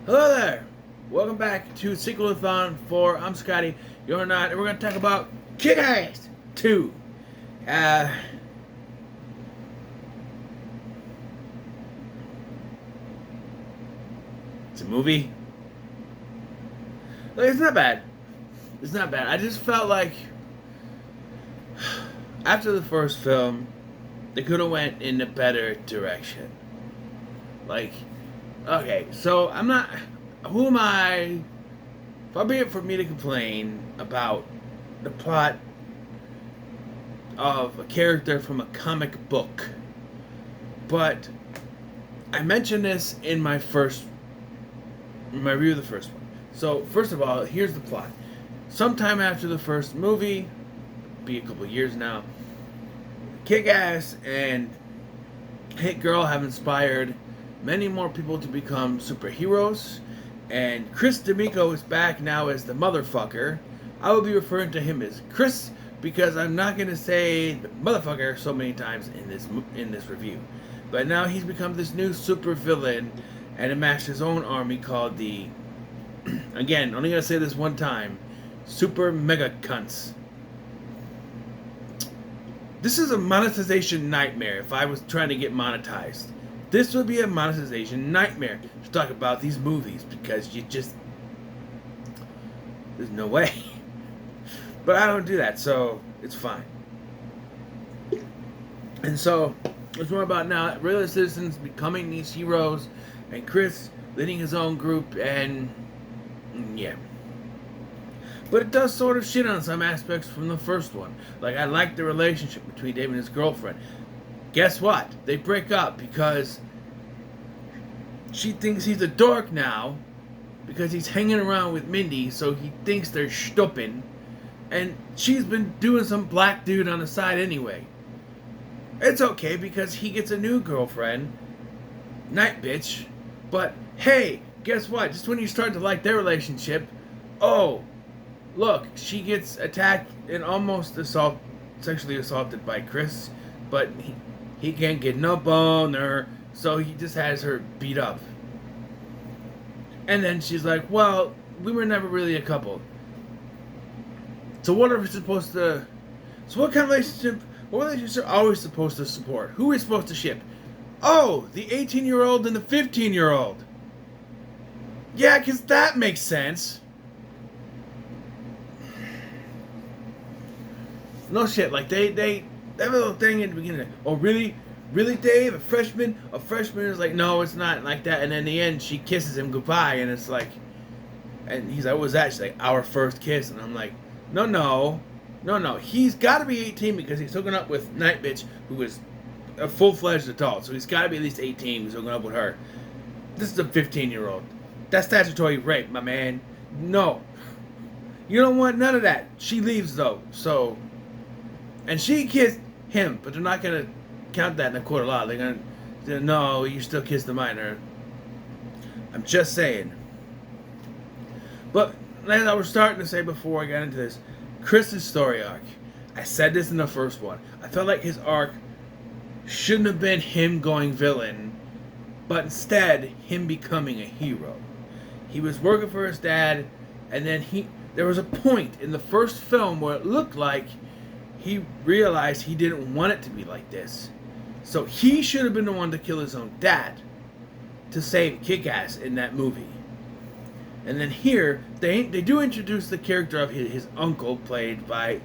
Hello there! Welcome back to Sequel-A-Thon IV. I'm Scotty. You're not, and we're going to talk about Kick-Ass 2. It's a movie. Like, it's not bad. It's not bad. I just felt like after the first film, they could have went in a better direction. Like, okay, so I'm not. Who am I? Far be it for me to complain about the plot of a character from a comic book. But I mentioned this in my review of the first one. So, first of all, here's the plot. Sometime after the first movie, be a couple years now, Kick-Ass and Hit Girl have inspired many more people to become superheroes, and Chris D'Amico is back now as the motherfucker. I will be referring to him as Chris because I'm not going to say the motherfucker so many times in this review. But now he's become this new super villain and amassed his own army called the, again, only going to say this one time, Super Mega Cunts. This is a monetization nightmare if I was trying to get monetized. This would be a monetization nightmare to talk about these movies because there's no way. But I don't do that, so it's fine. And so it's more about now regular citizens becoming these heroes and Chris leading his own group, and yeah. But it does sort of shit on some aspects from the first one. Like, I like the relationship between Dave and his girlfriend. Guess what? They break up because she thinks he's a dork now because he's hanging around with Mindy, so he thinks they're stupid. And she's been doing some black dude on the side anyway. It's okay because he gets a new girlfriend, Night Bitch. But hey, guess what? Just when you start to like their relationship, oh, look, she gets attacked and almost sexually assaulted by Chris, but he can't get no boner, so he just has her beat up. And then she's like, well, we were never really a couple. So what are we supposed to... So what kind of relationship... What relationships are always supposed to support? Who are we supposed to ship? Oh, the 18-year-old and the 15-year-old. Yeah, because that makes sense. No shit, like they have a little thing in the beginning. Oh, really, Dave? A freshman is like, no, it's not like that. And then in the end, she kisses him goodbye, and it's like, and he's like, what was that? She's like, our first kiss, and I'm like, no. He's got to be 18 because he's hooking up with Night Bitch, who is a full-fledged adult, so he's got to be at least 18. He's hooking up with her. This is a 15-year-old. That's statutory rape, my man. No, you don't want none of that. She leaves though, so. And she kissed him, but they're not going to count that in a court of law. They're going to say, no, you still kissed the minor. I'm just saying. But, as I was starting to say before I got into this, Chris's story arc. I said this in the first one. I felt like his arc shouldn't have been him going villain, but instead, him becoming a hero. He was working for his dad, and then there was a point in the first film where it looked like he realized he didn't want it to be like this. So he should have been the one to kill his own dad to save Kick-Ass in that movie. And then here, they do introduce the character of his uncle, played by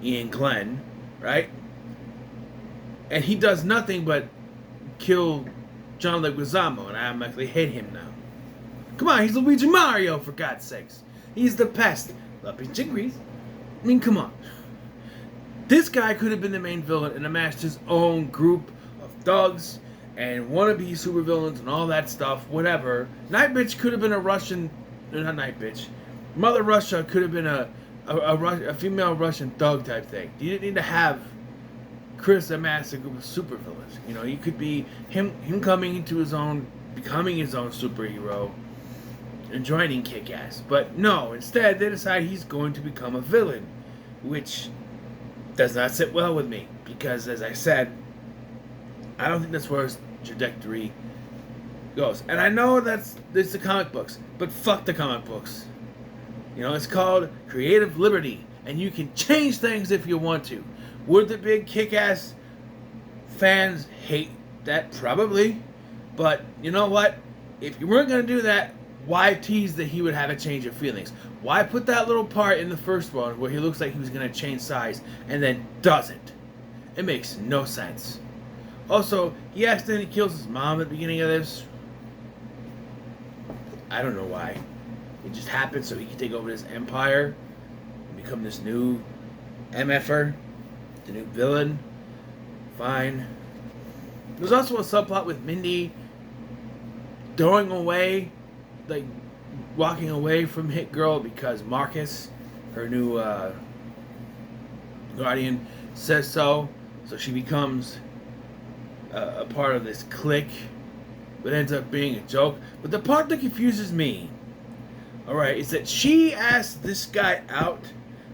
Ian Glenn, right? And he does nothing but kill John Leguizamo, and I automatically hate him now. Come on, he's Luigi Mario, for God's sakes. He's the pest. Love peach and grease. I mean, come on. This guy could have been the main villain and amassed his own group of thugs and wannabe supervillains and all that stuff, whatever. Night Bitch could have been a Russian... Not Night Bitch. Mother Russia could have been a female Russian thug type thing. You didn't need to have Chris amass a group of supervillains. You know, he could be him coming into his own, becoming his own superhero and joining Kick-Ass. But no, instead they decide he's going to become a villain, which does not sit well with me because, as I said, I don't think that's where his trajectory goes. And I know it's the comic books, but fuck the comic books. You know, it's called creative liberty, and you can change things if you want to. Would the big kick-ass fans hate that? Probably. But you know what? If you weren't going to do that, why tease that he would have a change of feelings? Why put that little part in the first one where he looks like he was going to change sides and then doesn't? It makes no sense. Also, he accidentally kills his mom at the beginning of this. I don't know why. It just happened so he could take over this empire and become this new MFer, the new villain. Fine. There's also a subplot with Mindy throwing away, like, walking away from Hit Girl because Marcus, her new guardian, says so. So she becomes a part of this clique, but ends up being a joke. But the part that confuses me, alright, is that she asked this guy out,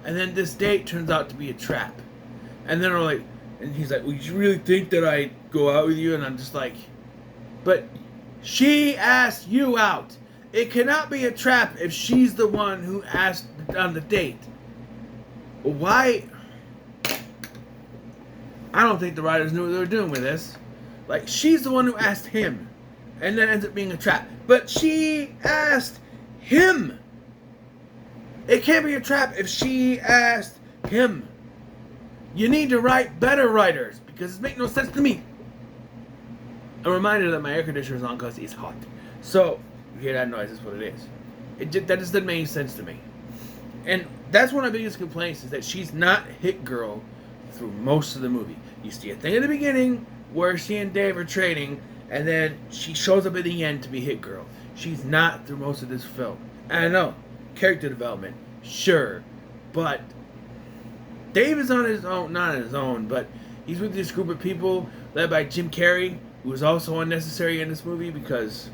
and then this date turns out to be a trap. And then and he's like, well, you really think that I'd go out with you? And I'm just like, but she asked you out. It cannot be a trap if she's the one who asked on the date. Why? I don't think the writers knew what they were doing with this. Like, she's the one who asked him, and then ends up being a trap. But she asked him. It can't be a trap if she asked him. You need to write better writers, because it makes no sense to me. A reminder that my air conditioner is on because it's hot. So, you hear that noise, that's what it is. That just doesn't make any sense to me. And that's one of my biggest complaints, is that she's not Hit Girl through most of the movie. You see a thing at the beginning where she and Dave are trading, and then she shows up at the end to be Hit Girl. She's not through most of this film. And I know, character development, sure, but Dave is on his own, not on his own, but he's with this group of people led by Jim Carrey, who is also unnecessary in this movie because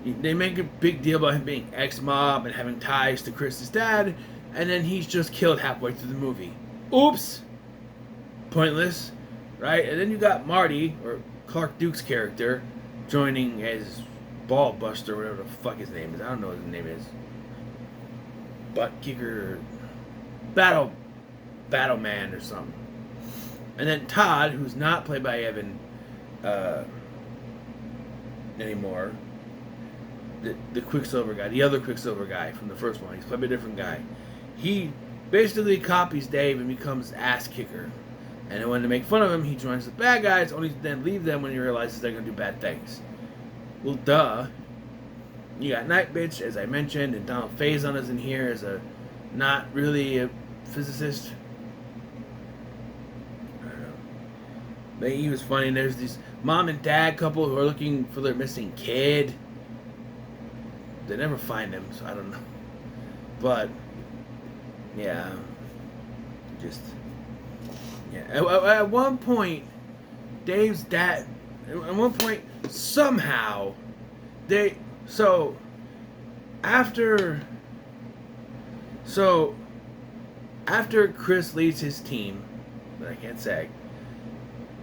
they make a big deal about him being ex-mob and having ties to Chris's dad, and then he's just killed halfway through the movie. Oops! Pointless, right? And then you got Marty, or Clark Duke's character, joining as Ball Buster, whatever the fuck his name is. I don't know what his name is. Butt Kicker, Battle Man or something. And then Todd, who's not played by Evan anymore, the Quicksilver guy, the other Quicksilver guy from the first one, he's played by a different guy. He basically copies Dave and becomes ass kicker. And then when they make fun of him, he joins the bad guys, only to then leave them when he realizes they're going to do bad things. Well, duh. You got Night Bitch, as I mentioned, and Donald Faison is in here as a not really a physicist. I don't know. But he was funny. There's this mom and dad couple who are looking for their missing kid. They never find him, so I don't know. But yeah, just yeah. At one point, Dave's dad. At one point, somehow, after Chris leads his team, but I can't say,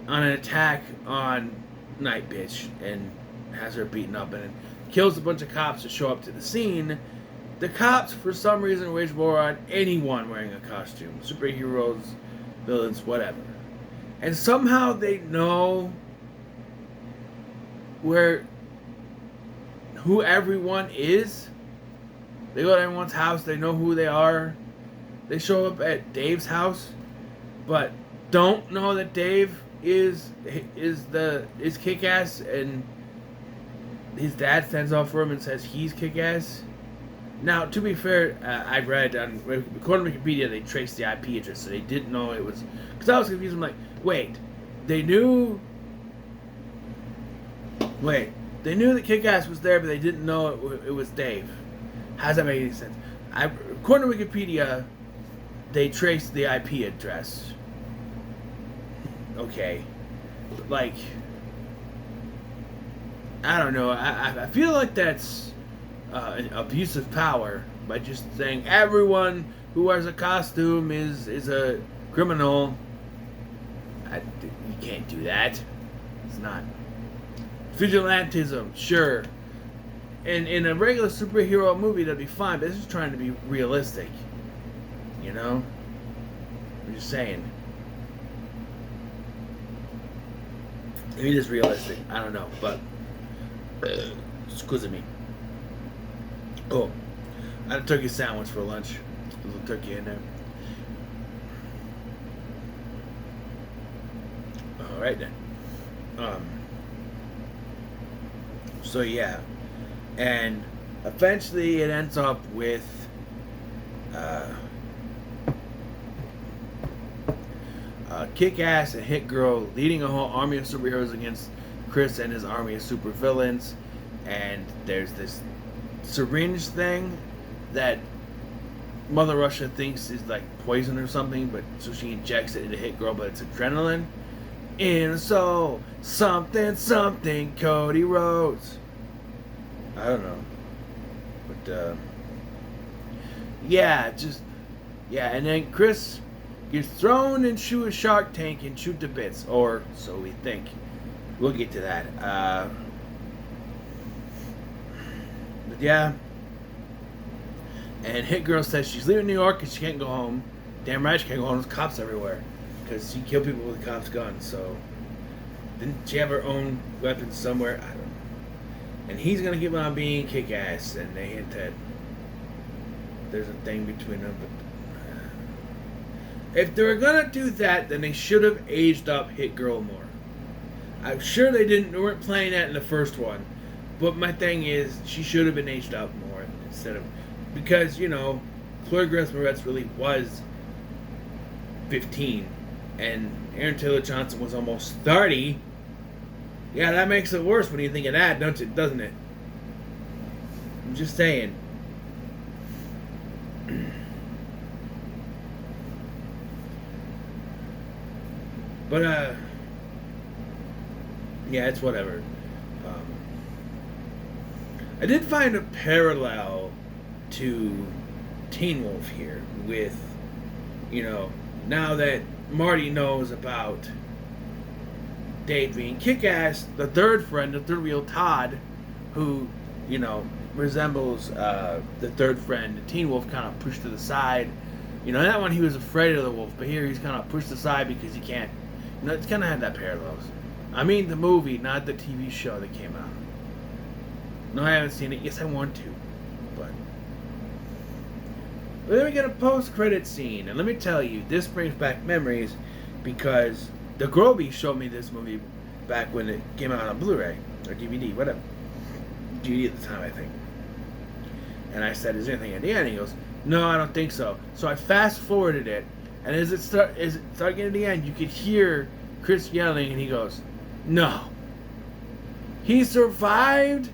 on an attack on Night Bitch and has her beaten up and kills a bunch of cops to show up to the scene, the cops, for some reason, wage war on anyone wearing a costume. Superheroes, villains, whatever. And somehow they know who everyone is. They go to everyone's house, they know who they are. They show up at Dave's house, but don't know that Dave is kick-ass, and his dad stands up for him and says he's kick-ass. Now, to be fair, I read according to Wikipedia, they traced the IP address, so they didn't know it was. Because I was confused. I'm like, wait, they knew that Kick-Ass was there, but they didn't know it was Dave. How does that make any sense? According to Wikipedia, they traced the IP address. Okay, like, I don't know. I feel like that's an abuse of power by just saying everyone who wears a costume is a criminal. You can't do that. It's not Vigilantism, sure. And in a regular superhero movie, that'd be fine, but this is trying to be realistic. You know? I'm just saying. Maybe it is realistic. I don't know, but excuse me. Oh, I had a turkey sandwich for lunch. A little turkey in there. All right then. So yeah, and eventually it ends up with Kick-Ass and Hit Girl leading a whole army of superheroes against Chris and his army of supervillains. And there's this syringe thing that Mother Russia thinks is like poison or something, but so she injects it into Hit Girl, but it's adrenaline. And so something Cody Rhodes. I don't know, but yeah, and then Chris gets thrown into a shark tank and shoot to bits, or so we think. We'll get to that. But yeah. And Hit Girl says she's leaving New York and she can't go home. Damn right she can't go home. There's cops everywhere. Because she killed people with cops' guns. So, didn't she have her own weapons somewhere? I don't know. And he's going to keep on being Kick-Ass. And they hint that there's a thing between them. But if they were going to do that, then they should have aged up Hit Girl more. I'm sure they weren't playing that in the first one. But my thing is, she should have been aged up more instead of... Because, you know, Chloe Grace Moretz really was 15. And Aaron Taylor Johnson was almost 30. Yeah, that makes it worse when you think of that, doesn't it? I'm just saying. But, yeah, it's whatever. I did find a parallel to Teen Wolf here with, you know, now that Marty knows about Dave being Kick-Ass, the third friend, the third wheel Todd, who, you know, resembles the third friend, Teen Wolf, kind of pushed to the side. You know, that one he was afraid of the wolf, but here he's kind of pushed aside because he can't. You know, it's kind of had that parallels. I mean the movie, not the TV show that came out. No, I haven't seen it. Yes, I want to, but then we get a post-credit scene, and let me tell you, this brings back memories because the Groby showed me this movie back when it came out on Blu-ray or DVD, whatever. DVD at the time, I think. And I said, "Is there anything at the end?" He goes, "No, I don't think so." So I fast-forwarded it, and as it started getting to the end, you could hear Chris yelling, and he goes, "No. He survived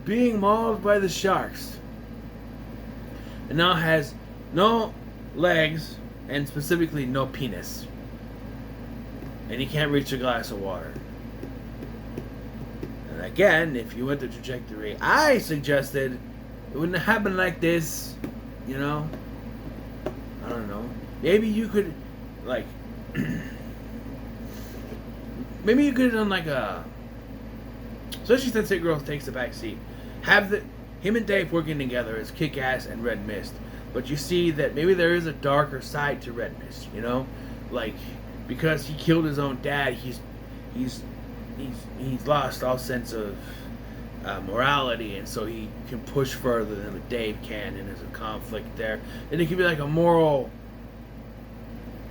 being mauled by the sharks, and now has no legs, and specifically no penis. And he can't reach a glass of water." And again, if you went the trajectory I suggested, it wouldn't have happened like this, you know? I don't know. Maybe you could, like... maybe you could have done like a... Especially since Hit Girl takes the back seat. Have him and Dave working together as Kick-Ass and Red Mist. But you see that maybe there is a darker side to Red Mist, you know? Like, because he killed his own dad, he's lost all sense of morality, and so he can push further than what Dave can, and there's a conflict there. And it could be like a moral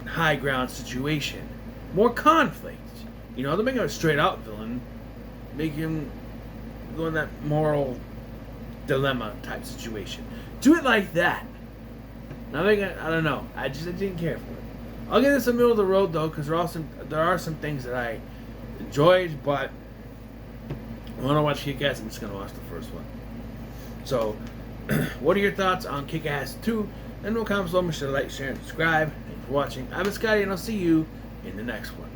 high ground situation. More conflict. You know, don't make him a straight out villain. Make him go in that moral dilemma type situation. Do it like that. Now I don't know. I didn't care for it. I'll give this a middle of the road though, because there are some things that I enjoyed, but I want to watch Kick-Ass. I'm just gonna watch the first one. So, what are your thoughts on Kick-Ass 2? And no comments below. Make sure to like, share, and subscribe. Thanks for watching. I'm Scotty, and I'll see you in the next one.